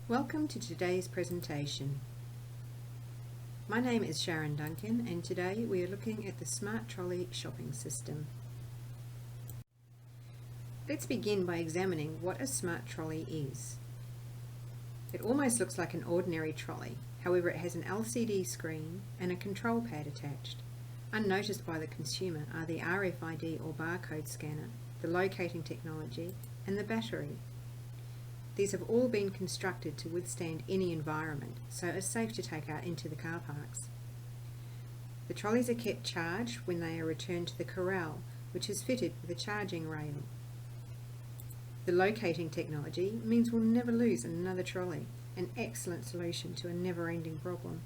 Welcome to today's presentation. My name is Sharon Duncan and today we are looking at the Smart Trolley shopping system. Let's begin by examining what a smart trolley is. It almost looks like an ordinary trolley, however it has an LCD screen and a control pad attached. Unnoticed by the consumer are the RFID or barcode scanner, the locating technology and the battery. These have all been constructed to withstand any environment, so are safe to take out into the car parks. The trolleys are kept charged when they are returned to the corral, which is fitted with a charging rail. The locating technology means we'll never lose another trolley, an excellent solution to a never-ending problem.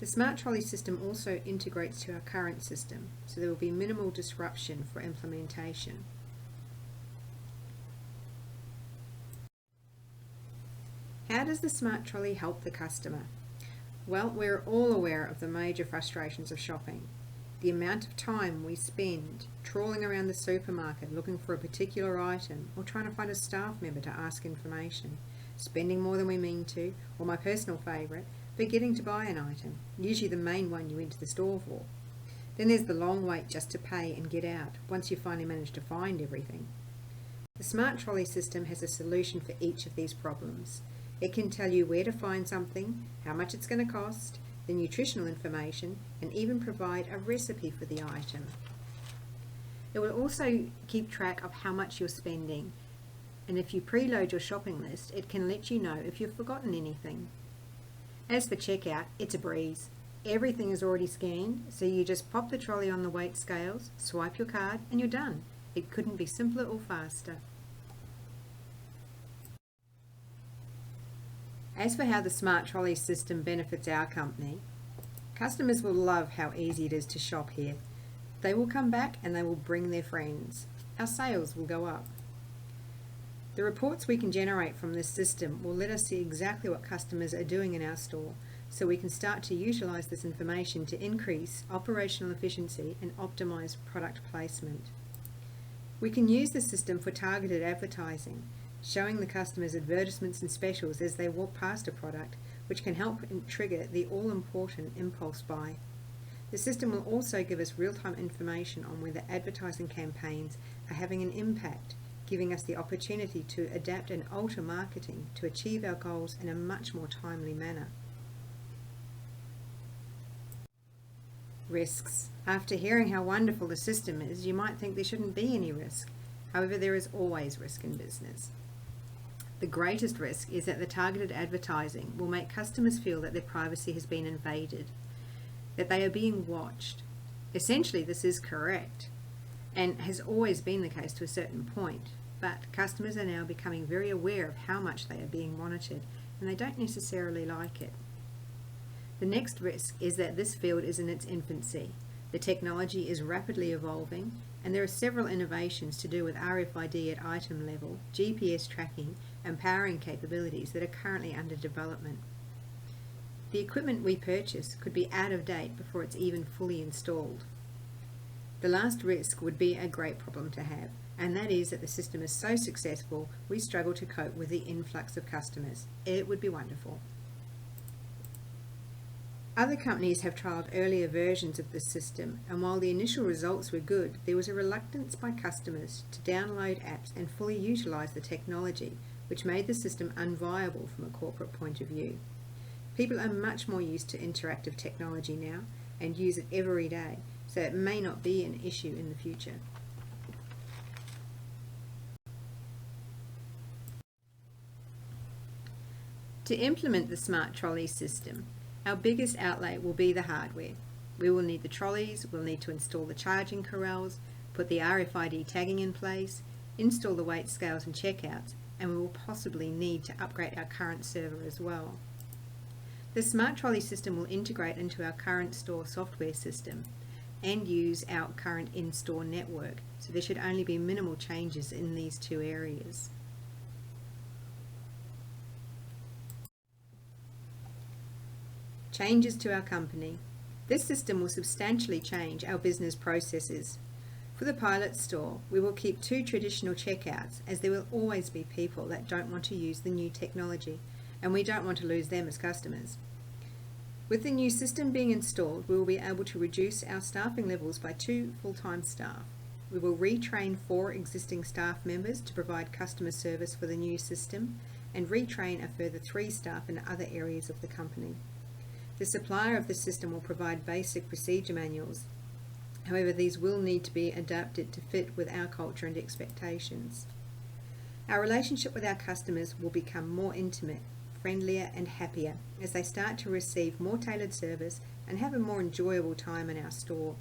The smart trolley system also integrates to our current system, so there will be minimal disruption for implementation. How does the smart trolley help the customer? Well, we're all aware of the major frustrations of shopping. The amount of time we spend trawling around the supermarket looking for a particular item or trying to find a staff member to ask information, spending more than we mean to, or my personal favourite, forgetting to buy an item, usually the main one you went to the store for. Then there's the long wait just to pay and get out once you finally manage to find everything. The smart trolley system has a solution for each of these problems. It can tell you where to find something, how much it's going to cost, the nutritional information, and even provide a recipe for the item. It will also keep track of how much you're spending, and if you preload your shopping list, it can let you know if you've forgotten anything. As for checkout, it's a breeze. Everything is already scanned, so you just pop the trolley on the weight scales, swipe your card, and you're done. It couldn't be simpler or faster. As for how the smart trolley system benefits our company, customers will love how easy it is to shop here. They will come back and they will bring their friends. Our sales will go up. The reports we can generate from this system will let us see exactly what customers are doing in our store, so we can start to utilise this information to increase operational efficiency and optimise product placement. We can use the system for targeted advertising, showing the customers advertisements and specials as they walk past a product, which can help trigger the all-important impulse buy. The system will also give us real-time information on whether advertising campaigns are having an impact, giving us the opportunity to adapt and alter marketing to achieve our goals in a much more timely manner. Risks. After hearing how wonderful the system is, you might think there shouldn't be any risk. However, there is always risk in business. The greatest risk is that the targeted advertising will make customers feel that their privacy has been invaded, that they are being watched. Essentially, this is correct and has always been the case to a certain point, but customers are now becoming very aware of how much they are being monitored and they don't necessarily like it. The next risk is that this field is in its infancy. The technology is rapidly evolving and there are several innovations to do with RFID at item level, GPS tracking and powering capabilities that are currently under development. The equipment we purchase could be out of date before it's even fully installed. The last risk would be a great problem to have, and that is that the system is so successful we struggle to cope with the influx of customers. It would be wonderful. Other companies have trialled earlier versions of this system, and while the initial results were good, there was a reluctance by customers to download apps and fully utilise the technology, which made the system unviable from a corporate point of view. People are much more used to interactive technology now and use it every day, so it may not be an issue in the future. To implement the smart trolley system, our biggest outlay will be the hardware. We will need the trolleys, we'll need to install the charging corrals, put the RFID tagging in place, install the weight scales and checkouts, and we will possibly need to upgrade our current server as well. The smart trolley system will integrate into our current store software system and use our current in-store network, so there should only be minimal changes in these two areas. Changes to our company. This system will substantially change our business processes. For the pilot store, we will keep 2 traditional checkouts, as there will always be people that don't want to use the new technology, and we don't want to lose them as customers. With the new system being installed, we will be able to reduce our staffing levels by 2 full-time staff. We will retrain 4 existing staff members to provide customer service for the new system, and retrain a further 3 staff in other areas of the company. The supplier of the system will provide basic procedure manuals. However, these will need to be adapted to fit with our culture and expectations. Our relationship with our customers will become more intimate, friendlier and happier as they start to receive more tailored service and have a more enjoyable time in our store.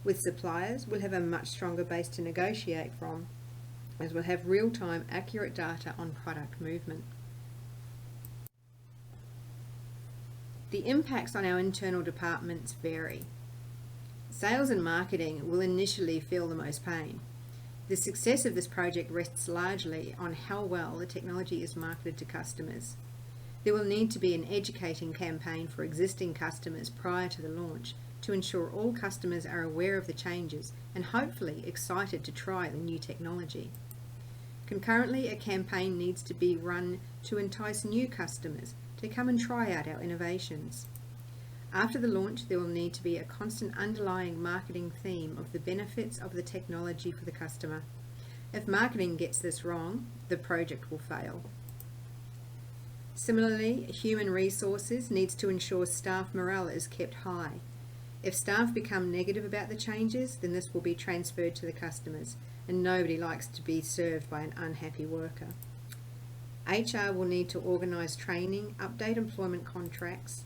With suppliers, we'll have a much stronger base to negotiate from, as we'll have real-time accurate data on product movement. The impacts on our internal departments vary. Sales and marketing will initially feel the most pain. The success of this project rests largely on how well the technology is marketed to customers. There will need to be an educating campaign for existing customers prior to the launch to ensure all customers are aware of the changes and hopefully excited to try the new technology. Concurrently, a campaign needs to be run to entice new customers to come and try out our innovations. After the launch, there will need to be a constant underlying marketing theme of the benefits of the technology for the customer. If marketing gets this wrong, the project will fail. Similarly, human resources needs to ensure staff morale is kept high. If staff become negative about the changes, then this will be transferred to the customers, and nobody likes to be served by an unhappy worker. HR will need to organise training, update employment contracts,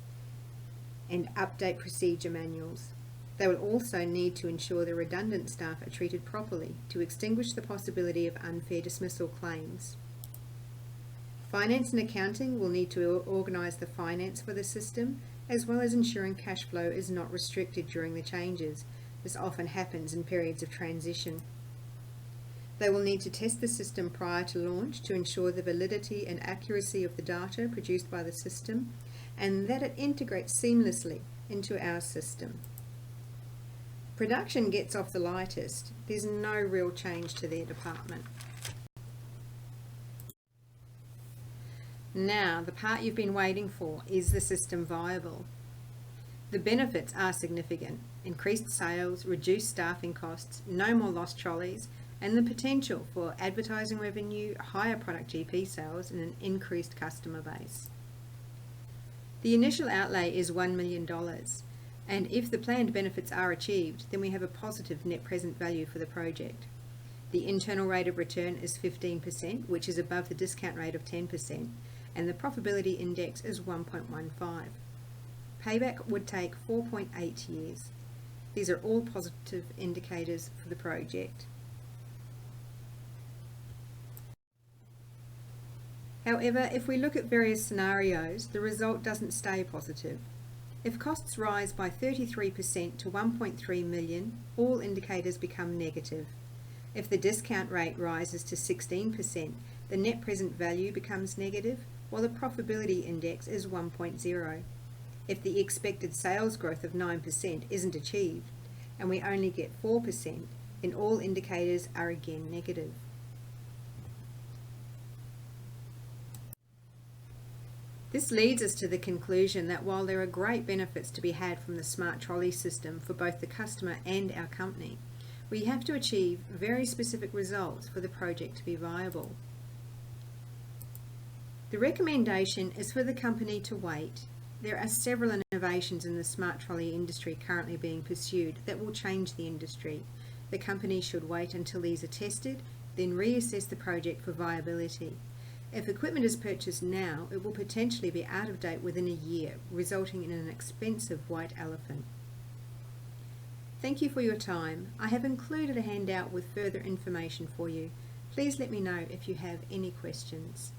and update procedure manuals. They will also need to ensure the redundant staff are treated properly to extinguish the possibility of unfair dismissal claims. Finance and accounting will need to organise the finance for the system, as well as ensuring cash flow is not restricted during the changes. This often happens in periods of transition. They will need to test the system prior to launch to ensure the validity and accuracy of the data produced by the system, and that it integrates seamlessly into our system. Production gets off the lightest. There's no real change to their department. Now, the part you've been waiting for, is the system viable? The benefits are significant: increased sales, reduced staffing costs, no more lost trolleys, and the potential for advertising revenue, higher product GP sales, and an increased customer base. The initial outlay is $1 million, and if the planned benefits are achieved, then we have a positive net present value for the project. The internal rate of return is 15%, which is above the discount rate of 10%, and the profitability index is 1.15. Payback would take 4.8 years. These are all positive indicators for the project. However, if we look at various scenarios, the result doesn't stay positive. If costs rise by 33% to 1.3 million, all indicators become negative. If the discount rate rises to 16%, the net present value becomes negative, while the profitability index is 1.0. If the expected sales growth of 9% isn't achieved, and we only get 4%, then all indicators are again negative. This leads us to the conclusion that while there are great benefits to be had from the smart trolley system for both the customer and our company, we have to achieve very specific results for the project to be viable. The recommendation is for the company to wait. There are several innovations in the smart trolley industry currently being pursued that will change the industry. The company should wait until these are tested, then reassess the project for viability. If equipment is purchased now, it will potentially be out of date within a year, resulting in an expensive white elephant. Thank you for your time. I have included a handout with further information for you. Please let me know if you have any questions.